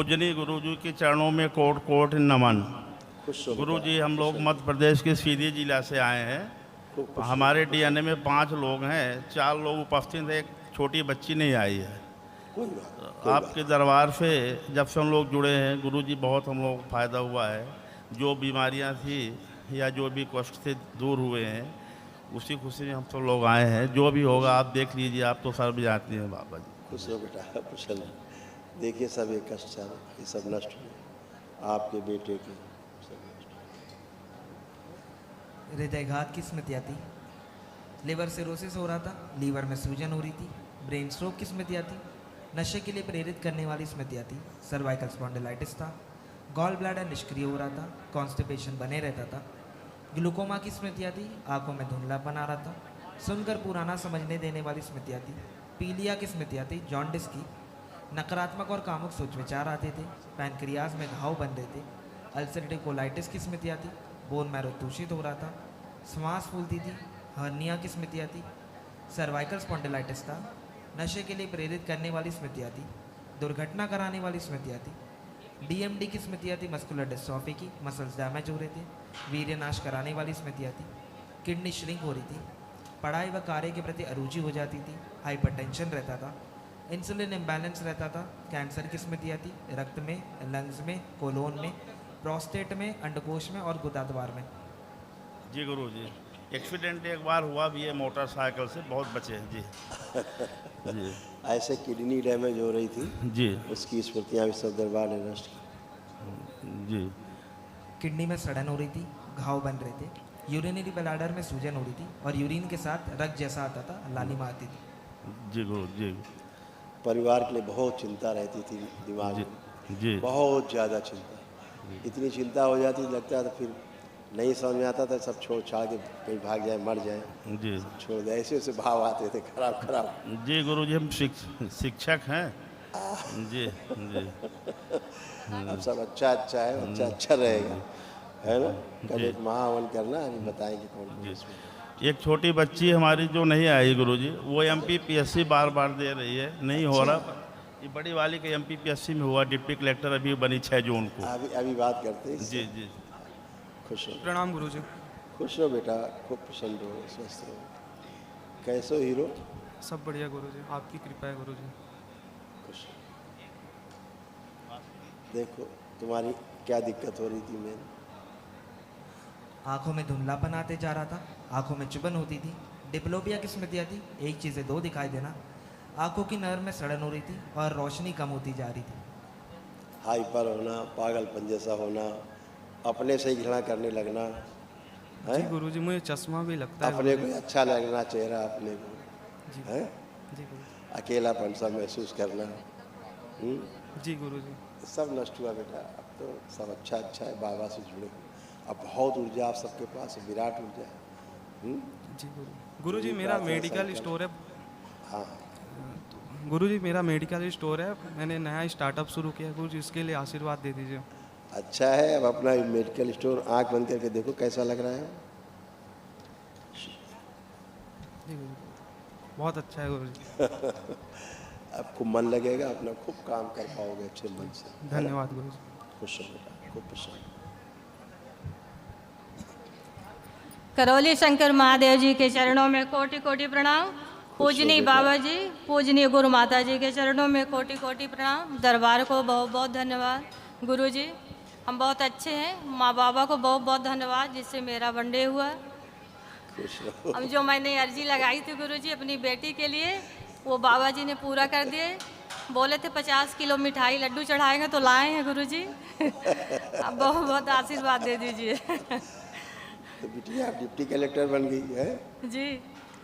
पूजनीय गुरु जी के चरणों में कोट कोट नमन। खुश हो गुरु बेटा, जी, हम लोग मध्य प्रदेश के सीधी जिला से आए हैं। खूब खुश हो। हमारे डीएनए में 5 लोग हैं, 4 लोग उपस्थित हैं, एक छोटी बच्ची नहीं आई है। कोई बात कोई आपके दरबार से जब से हम लोग जुड़े हैं गुरु जी, बहुत हम लोग को फ़ायदा हुआ है। जो बीमारियां थी या जो भी कष्ट थे दूर हुए हैं, उसी खुशी में हम सब लोग आए हैं। जो भी होगा आप देख लीजिए, आप तो सर्व जानते हैं बाबा जी। खुश हो बेटा, कुशल हो। देखिए सब ये कष्ट सब ये सब नष्ट हुए आपके बेटे के, सब नष्ट हुए। हृदयघात की स्मृतियाँ थी, लिवर सिरोसिस हो रहा था, लीवर में सूजन हो रही थी, ब्रेन स्ट्रोक की स्मृतियाँ थी, नशे के लिए प्रेरित करने वाली स्मृतियाँ थी, सर्वाइकल स्पॉन्डिलाइटिस था, गॉल ब्लैडर निष्क्रिय हो रहा था, कॉन्स्टिपेशन बने रहता था, ग्लूकोमा की स्मृतियाँ थी, आंखों में धुंधलापन आ रहा था, सुनकर पुराना समझने देने वाली स्मृतियाँ थी, पीलिया की स्मृतियाँ थी, जॉन्डिस की, नकारात्मक और कामुक सोच विचार आते थे, पैनक्रियाज में घाव बन रहे थे, अल्सरेटिव कोलाइटिस की स्मृतियाँ थी, बोन मैरो दूषित हो रहा था, श्वास फूलती थी, हर्निया की स्मृतियाँ थी, सर्वाइकल स्पॉन्डिलाइटिस था, नशे के लिए प्रेरित करने वाली स्मृतियाँ थी, दुर्घटना कराने वाली स्मृतियाँ थी, डीएमडी की स्मृतियाँ थी, मस्कुलर डिस्ट्रॉफी की, मसल्स डैमेज हो रहे थे, वीर्य नाश कराने वाली स्मृतियाँ थी, किडनी श्रिंक हो रही थी, पढ़ाई व कार्य के प्रति अरुचि हो जाती थी, हाइपरटेंशन रहता था, इंसुलिन इम्बैलेंस रहता था, कैंसर की स्मृतियाँ थी, रक्त में, लंग्स में, कोलोन में, प्रोस्टेट में, अंडकोश में और गुदाद्वार में। जी गुरु जी, एक्सीडेंट एक बार हुआ भी है मोटरसाइकिल से, बहुत बचे हैं जी। जी ऐसे किडनी डैमेज हो रही थी जी उसकी स्मृतियाँ भी सब दरबार ने नष्ट की। जी किडनी में सड़न हो रही थी, घाव बन रहे थे, यूरिनरी ब्लैडर में सूजन हो रही थी और यूरिन के साथ रक्त जैसा आता था, लालिमा आती थी। जी गुरु जी परिवार के लिए बहुत चिंता रहती थी दिमाग जी में, जी बहुत ज़्यादा चिंता। इतनी चिंता हो जाती लगता था फिर नहीं समझ में आता था, सब छोड़ छाड़ के कहीं भाग जाए, मर जाए, जी छोड़ दे, ऐसे ऐसे भाव आते थे खराब खराब। जी गुरु जी, हम शिक्षक हैं। जी जी अब सब अच्छा अच्छा है, अच्छा अच्छा रहेगा, है ना। कल एक महावन करना, हम बताएंगे कौन कौन इसमें। एक छोटी बच्ची हमारी जो नहीं आई गुरु जी, वो एमपीपीएससी बार बार दे रही है, नहीं हो रहा। ये बड़ी वाली के एमपीपीएससी में हुआ, डिप्टी कलेक्टर अभी बनी 6 जून को। अभी अभी बात करते हैं इससे। जी जी खुश हो, प्रणाम गुरुजी। खुश हो बेटा, खूब प्रसन्न रहो, स्वस्थ रहो। कैसे हो हीरो? सब बढ़िया गुरुजी, आपकी कृपा है गुरुजी। खुश हो। देखो तुम्हारी क्या दिक्कत हो रही थी मेरी? आंखों में धुंधलापन आते जा रहा था, आंखों में चुभन होती थी, डिप्लोपिया की स्मृतियाँ थी, एक चीज़ें दो दिखाई देना, आंखों की नर्व में सड़न हो रही थी और रोशनी कम होती जा रही थी। हाइपर होना, पागलपन जैसा होना, अपने से ही घृणा करने लगना, है? जी गुरुजी, मुझे चश्मा भी लगता है अपने को गुरुजी। अच्छा लगना चेहरा अपने को, जी है? जी गुरुजी। अकेलापन सा महसूस करना, जी गुरुजी। सब नष्ट हुआ बेटा। अब तो सब अच्छा अच्छा है, बाबा से जुड़े हो। अब बहुत ऊर्जा आप सबके पास है, विराट ऊर्जा है। जी गुरुजी, यही मेरा प्रार्थना मेडिकल संकल्प। स्टोर है। हाँ गुरुजी, मेरा मेडिकल स्टोर है, मैंने नया स्टार्टअप शुरू किया है गुरुजी, इसके लिए आशीर्वाद दे दीजिए। अच्छा है। अब अपना मेडिकल स्टोर आंख बंद करके देखो कैसा लग रहा है। जी गुरुजी, बहुत अच्छा है गुरुजी। अब खूब मन लगेगा, अपना खूब काम कर पाओगे अच्छे मन से। धन्यवाद गुरुजी। खुश हो बेटा, खूब प्रसन्न। करौली शंकर महादेव जी के चरणों में कोटि कोटि प्रणाम। पूजनीय बेटा। बाबा जी, पूजनीय गुरु माता जी के चरणों में कोटि कोटि प्रणाम। दरबार को बहुत बहुत धन्यवाद। गुरु जी, हम बहुत अच्छे हैं। माँ बाबा को बहुत बहुत धन्यवाद जिससे मेरा वनडे हुआ। खुश रहो। हम जो मैंने अर्जी लगाई थी गुरु जी अपनी बेटी के लिए, वो बाबा जी ने पूरा कर दिए। बोले थे 50 किलो मिठाई लड्डू चढ़ाएंगे, तो लाए हैं गुरु जी। अब बहुत बहुत आशीर्वाद दे दीजिए। तो बिटिया आप डिप्टी कलेक्टर बन गई है। जी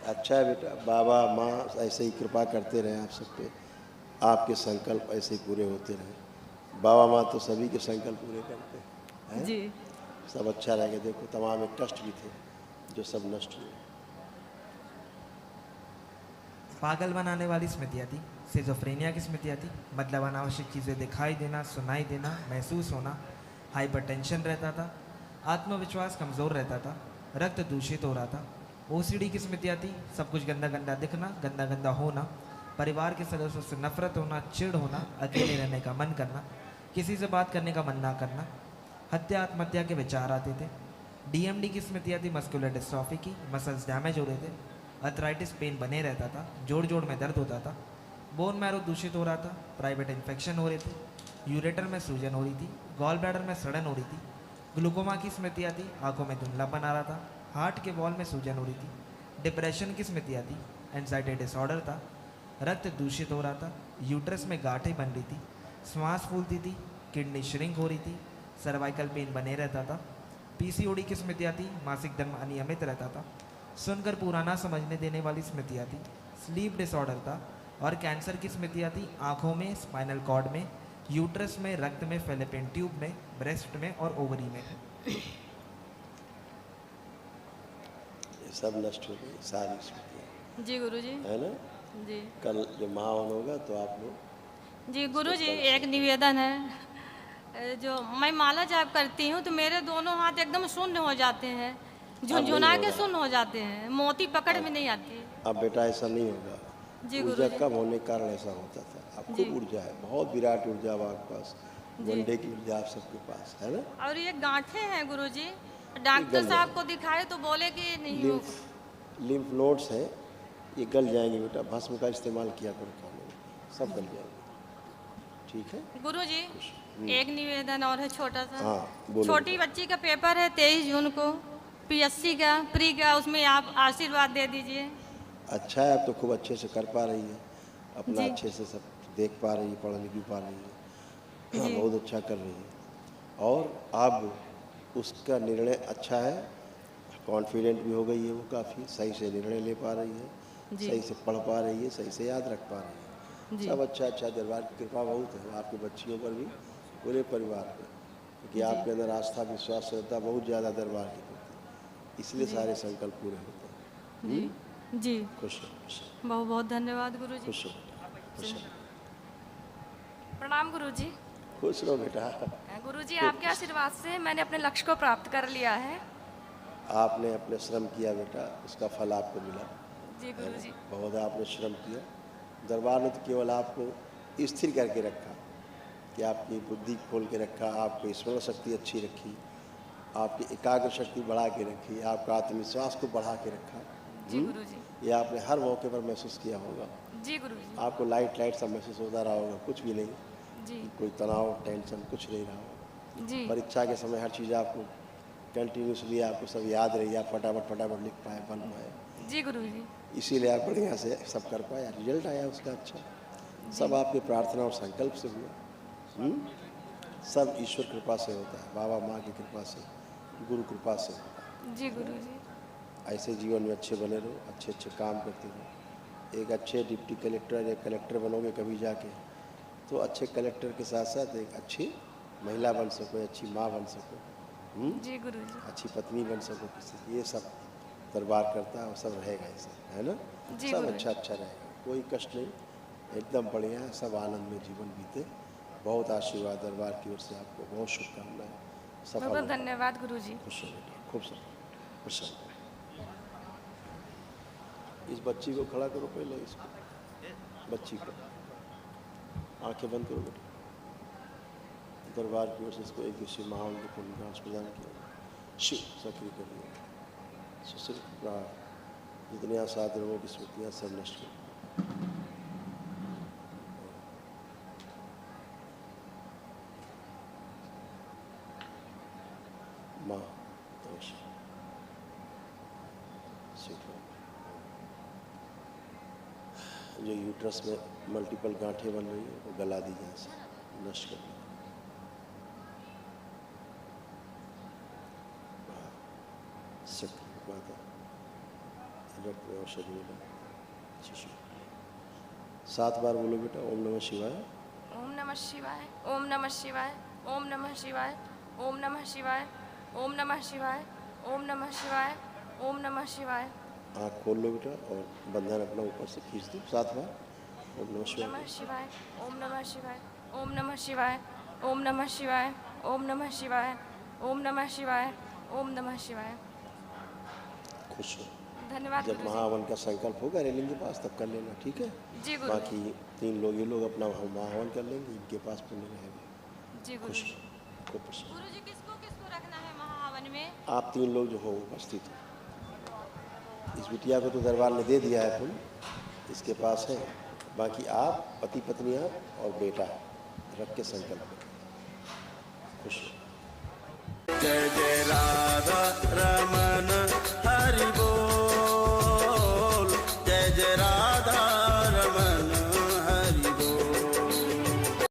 अच्छा है बेटा, बाबा माँ ऐसे ही कृपा करते रहे आप सब पे, आपके संकल्प ऐसे ही पूरे होते रहे। बाबा माँ तो सभी के संकल्प पूरे करते हैं। जी सब अच्छा रहेगा। देखो तमाम एक कष्ट भी थे जो सब नष्ट हुए। पागल बनाने वाली स्मृतियाँ थी, सिजोफ्रेनिया की स्मृतियाँ थी, मतलब अनावश्यक चीज़ें दिखाई देना, सुनाई देना, महसूस होना, हाइपरटेंशन रहता था, आत्मविश्वास कमज़ोर रहता था, रक्त दूषित हो रहा था, ओसीडी की स्मृतियाँ थी, सब कुछ गंदा गंदा दिखना, गंदा गंदा होना, परिवार के सदस्यों से नफरत होना, चिढ़ होना, अकेले रहने का मन करना, किसी से बात करने का मन ना करना, हत्या आत्महत्या के विचार आते थे। डीएमडी की स्मृतियाँ थी मस्कुलर डिस्ट्रॉफी की, मसल्स डैमेज हो रहे थे, अर्थराइटिस पेन बने रहता था, जोड़ जोड़ में दर्द होता था, बोन मैरो दूषित हो रहा था, प्राइवेट इन्फेक्शन हो रहे थे, यूरेटर में सूजन हो रही थी, गॉल ब्लैडर में सड़न हो रही थी, ग्लूकोमा की स्मृतियाँ थी, आंखों में धुंधलापन आ रहा था, हार्ट के वॉल में सूजन हो रही थी, डिप्रेशन की स्मृतियाँ थी, एंजाइटी डिसऑर्डर था, रक्त दूषित हो रहा था, यूट्रस में गांठें बन रही थी, श्वास फूलती थी, किडनी श्रिंक हो रही थी, सर्वाइकल पेन बने रहता था, पीसीओडी की स्मृतियाँ थी, मासिक धर्म अनियमित रहता था, सुनकर पुराना समझने देने वाली स्मृतियाँ थी, स्लीप डिसऑर्डर था, और कैंसर की स्मृतियाँ थी आँखों में, स्पाइनल कॉर्ड में, यूट्रस में, रक्त में, फेलोपियन ट्यूब में, ब्रेस्ट में और ओवरी में। ये सब नष्ट हो गई सारी स्मृतियाँ, जी गुरुजी। है ना। जी कल जब महावन होगा तो आप लोग जी गुरुजी, एक निवेदन है। जो मैं माला जाप करती हूँ तो मेरे दोनों हाथ एकदम शून्य हो जाते हैं, झुनझुना के शून्य हो जाते हैं, मोती पकड़ में नहीं आती। अब बेटा ऐसा नहीं होगा। जी ऊर्जा गुरुजी। कम होने के कारण ऐसा होता था। अब जी। खूब ऊर्जा है, बहुत विराट ऊर्जा अब आपके पास, वनडे की ऊर्जा आप सबके पास है ना। और ये गांठें हैं गुरुजी, डॉक्टर गल साहब को दिखाए तो बोले कि नहीं हो। लिम्फ नोड्स हैं, ये गल जाएंगे बेटा, भस्म का इस्तेमाल किया करो खाने में, सब गल जाएंगे। ठीक है गुरुजी, एक निवेदन और है छोटा सा। हाँ, बोलो छोटी बच्ची का पेपर है 23 जून को, पीएससी का प्री का, उसमें आप आशीर्वाद दे दीजिए। अच्छा है, अब तो खूब अच्छे से कर पा रही है, अपना जी। अच्छे से सब देख पा रही है, पढ़ लिख भी पा रही है। हाँ, जी। बहुत अच्छा कर रही है। और अब उसका निर्णय अच्छा है, कॉन्फिडेंट भी हो गई है, वो काफ़ी सही से निर्णय ले पा रही है, जी। सही से पढ़ पा रही है, सही से याद रख पा रही है। जी। सब अच्छा अच्छा, दरबार की कृपा बहुत है आपकी बच्चियों पर भी, पूरे परिवार पर, क्योंकि आपके अंदर आस्था विश्वास श्रद्धा बहुत ज़्यादा दरबार की होती है, इसलिए सारे संकल्प पूरे होते हैं। जी जी, खुश हो, खुश हो, बहुत बहुत धन्यवाद गुरुजी। खुश हो बेटा, खुश हो, प्रणाम गुरुजी। खुश रहो बेटा। गुरुजी, आपके आशीर्वाद से मैंने अपने लक्ष्य को प्राप्त कर लिया है। आपने अपने श्रम किया बेटा, उसका फल आपको मिला। जी गुरुजी। बहुत आपने श्रम किया। दरबार ने तो केवल आपको स्थिर करके रखा, कि आपकी बुद्धि खोल के रखा, आपकी स्मरण शक्ति अच्छी रखी, आपकी एकाग्र शक्ति बढ़ा के रखी, आपका आत्मविश्वास को बढ़ा के रखा। जी गुरुजी। ये आपने हर मौके पर महसूस किया होगा। जी गुरुजी। आपको लाइट सा महसूस होता रहा होगा, कुछ भी नहीं, जी कोई तनाव टेंशन कुछ नहीं रहा होगा। जी परीक्षा के समय हर चीज़ आपको कंटिन्यूसली आपको सब याद रही, आप फटाफट लिख पाए, बन पाए, जी गुरुजी। इसीलिए आप बढ़िया से सब कर पाए, रिजल्ट आया उसका अच्छा। सब आपकी प्रार्थना और संकल्प से हुआ। सब ईश्वर कृपा से होता है, बाबा माँ की कृपा से, गुरु कृपा से होता है। जी गुरुजी। ऐसे जीवन में अच्छे बने रहो, अच्छे अच्छे काम करते रहो। एक अच्छे डिप्टी कलेक्टर या कलेक्टर बनोगे कभी जाके, तो अच्छे कलेक्टर के साथ साथ एक अच्छी महिला बन सको, अच्छी माँ बन सको, जी गुरुजी। अच्छी पत्नी बन सको किसी, ये सब दरबार करता है और सब रहेगा ऐसे, है ना। जी सब गुरुजी। अच्छा अच्छा रहेगा, कोई कष्ट नहीं, एकदम बढ़िया है, सब आनंद में जीवन बीते। बहुत आशीर्वाद दरबार की ओर से आपको, बहुत शुभकामनाएं, सफल बहुत हो। धन्यवाद गुरुजी। खुश हो बेटा, खूब सब खुश हो। इस बच्ची को खड़ा करो पहले, इसको बच्ची को आंखें बंद करो बेटा। दरबार की ओर से इसको एक दिवसीय महावन के पुण्यकांश प्रदान किया, शिव सक्रिय कर दिया। सुश्री जितने आसाद लोगों की स्मृतियाँ सब नष्ट कर, माँ नमस्कार, जो यूट्रस में मल्टीपल गांठें बन रही है वो गला दी यहाँ से, नष्ट कर दी। शक्ति माता रक्त में औषधि मिला शिशु। 7 बार बोलो बेटा, ओम नमः शिवाय, ओम नमः शिवाय, ओम नमः शिवाय, ओम नमः शिवाय, ओम नमः शिवाय, ओम नमः शिवाय, ओम नमः शिवाय, ओम नमः शिवाय। आँख खोल लो बेटा और बंधन अपना ऊपर से खींच दो 7 बार। ओम नमः शिवाय, नमः शिवाय, ओम नमः शिवाय, ओम नमः शिवाय, ओम नमः शिवाय, ओम नमः शिवाय, ओम नमः शिवाय, ओम नमः शिवाय। खुश हो। धन्यवाद जब गुरुजी। महावन का संकल्प होगा रेलिंग के पास तब कर लेना, ठीक है। जी गुरुजी। बाकी 3 लोग ये लोग अपना महावन कर लेंगे, इनके पास पुण्य रहेगा। जी खुश गुरुजी। रहो, कोई प्रश्न नहीं। गुरुजी किसको किसको रखना है महाहवन में? आप 3 लोग जो हो उपस्थित हो। इस बिटिया को तो दरबार ने दे दिया है फूल, इसके पास है। बाकी आप, पति पत्नी आप और बेटा रख के संकल्प करें। खुश रहो। जय जय